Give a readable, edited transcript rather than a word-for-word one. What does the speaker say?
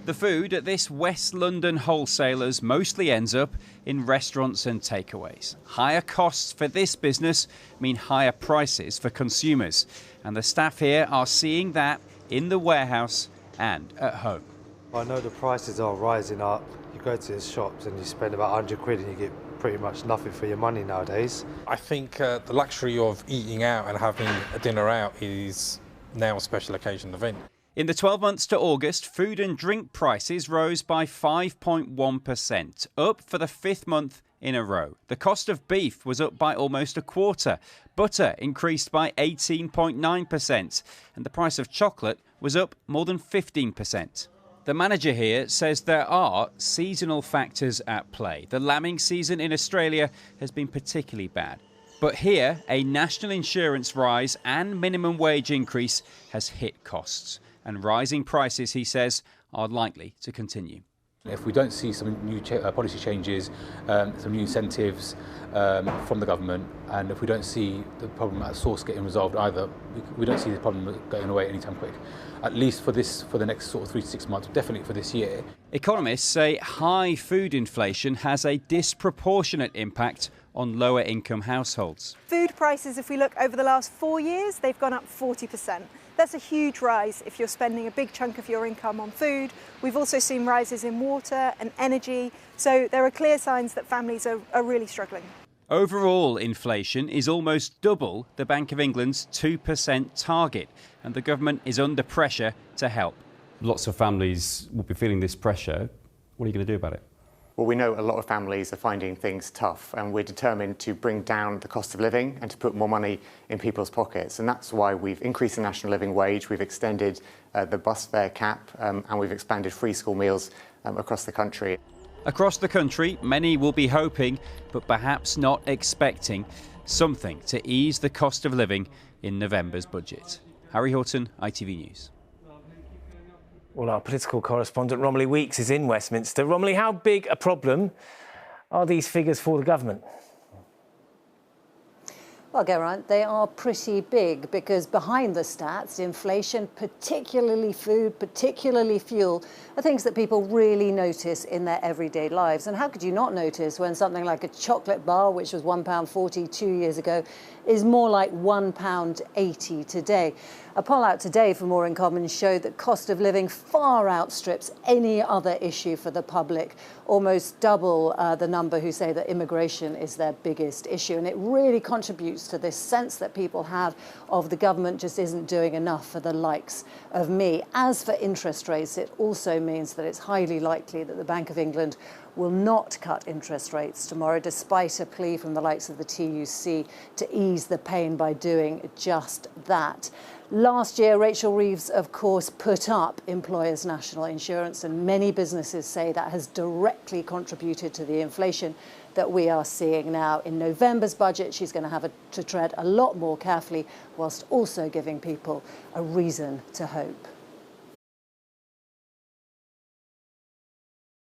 The food at this West London wholesalers mostly ends up in restaurants and takeaways. Higher costs for this business mean higher prices for consumers. And the staff here are seeing that in the warehouse and at home. I know the prices are rising up. You go to the shops and you spend about 100 quid and you get pretty much nothing for your money nowadays. I think the luxury of eating out and having a dinner out is now a special occasion event. In the 12 months to August, food and drink prices rose by 5.1%, up for the 5th month in a row. The cost of beef was up by almost a quarter. Butter increased by 18.9%, and the price of chocolate was up more than 15%. The manager here says there are seasonal factors at play. The lambing season in Australia has been particularly bad. But here, a national insurance rise and minimum wage increase has hit costs. And rising prices, he says, are likely to continue. If we don't see some new policy changes, some new incentives from the government, and if we don't see the problem at source getting resolved either, we don't see the problem going away anytime quick. At least for the next sort of 3 to 6 months, definitely for this year. Economists say high food inflation has a disproportionate impact on lower income households. Food prices, if we look over the last 4 years, they've gone up 40%. That's a huge rise if you're spending a big chunk of your income on food. We've also seen rises in water and energy, so there are clear signs that families are really struggling. Overall inflation is almost double the Bank of England's 2% target, and the government is under pressure to help. Lots of families will be feeling this pressure. What are you going to do about it? Well, we know a lot of families are finding things tough, and we're determined to bring down the cost of living and to put more money in people's pockets. And that's why we've increased the national living wage, we've extended the bus fare cap, and we've expanded free school meals across the country. Across the country, many will be hoping, but perhaps not expecting, something to ease the cost of living in November's budget. Harry Horton, ITV News. Well, our political correspondent Romilly Weeks is in Westminster. Romilly, how big a problem are these figures for the government? Well, Geraint, they are pretty big because behind the stats, inflation, particularly food, particularly fuel, are things that people really notice in their everyday lives. And how could you not notice when something like a chocolate bar, which was £1.40 2 years ago, is more like £1.80 today? A poll out today for More in Common showed that cost of living far outstrips any other issue for the public, almost double the number who say that immigration is their biggest issue. And it really contributes to this sense that people have of the government just isn't doing enough for the likes of me. As for interest rates, it also means that it's highly likely that the Bank of England will not cut interest rates tomorrow, despite a plea from the likes of the TUC to ease the pain by doing just that. Last year, Rachel Reeves, of course, put up employers' national insurance, and many businesses say that has directly contributed to the inflation that we are seeing now. In November's budget, she's going to have to tread a lot more carefully, whilst also giving people a reason to hope.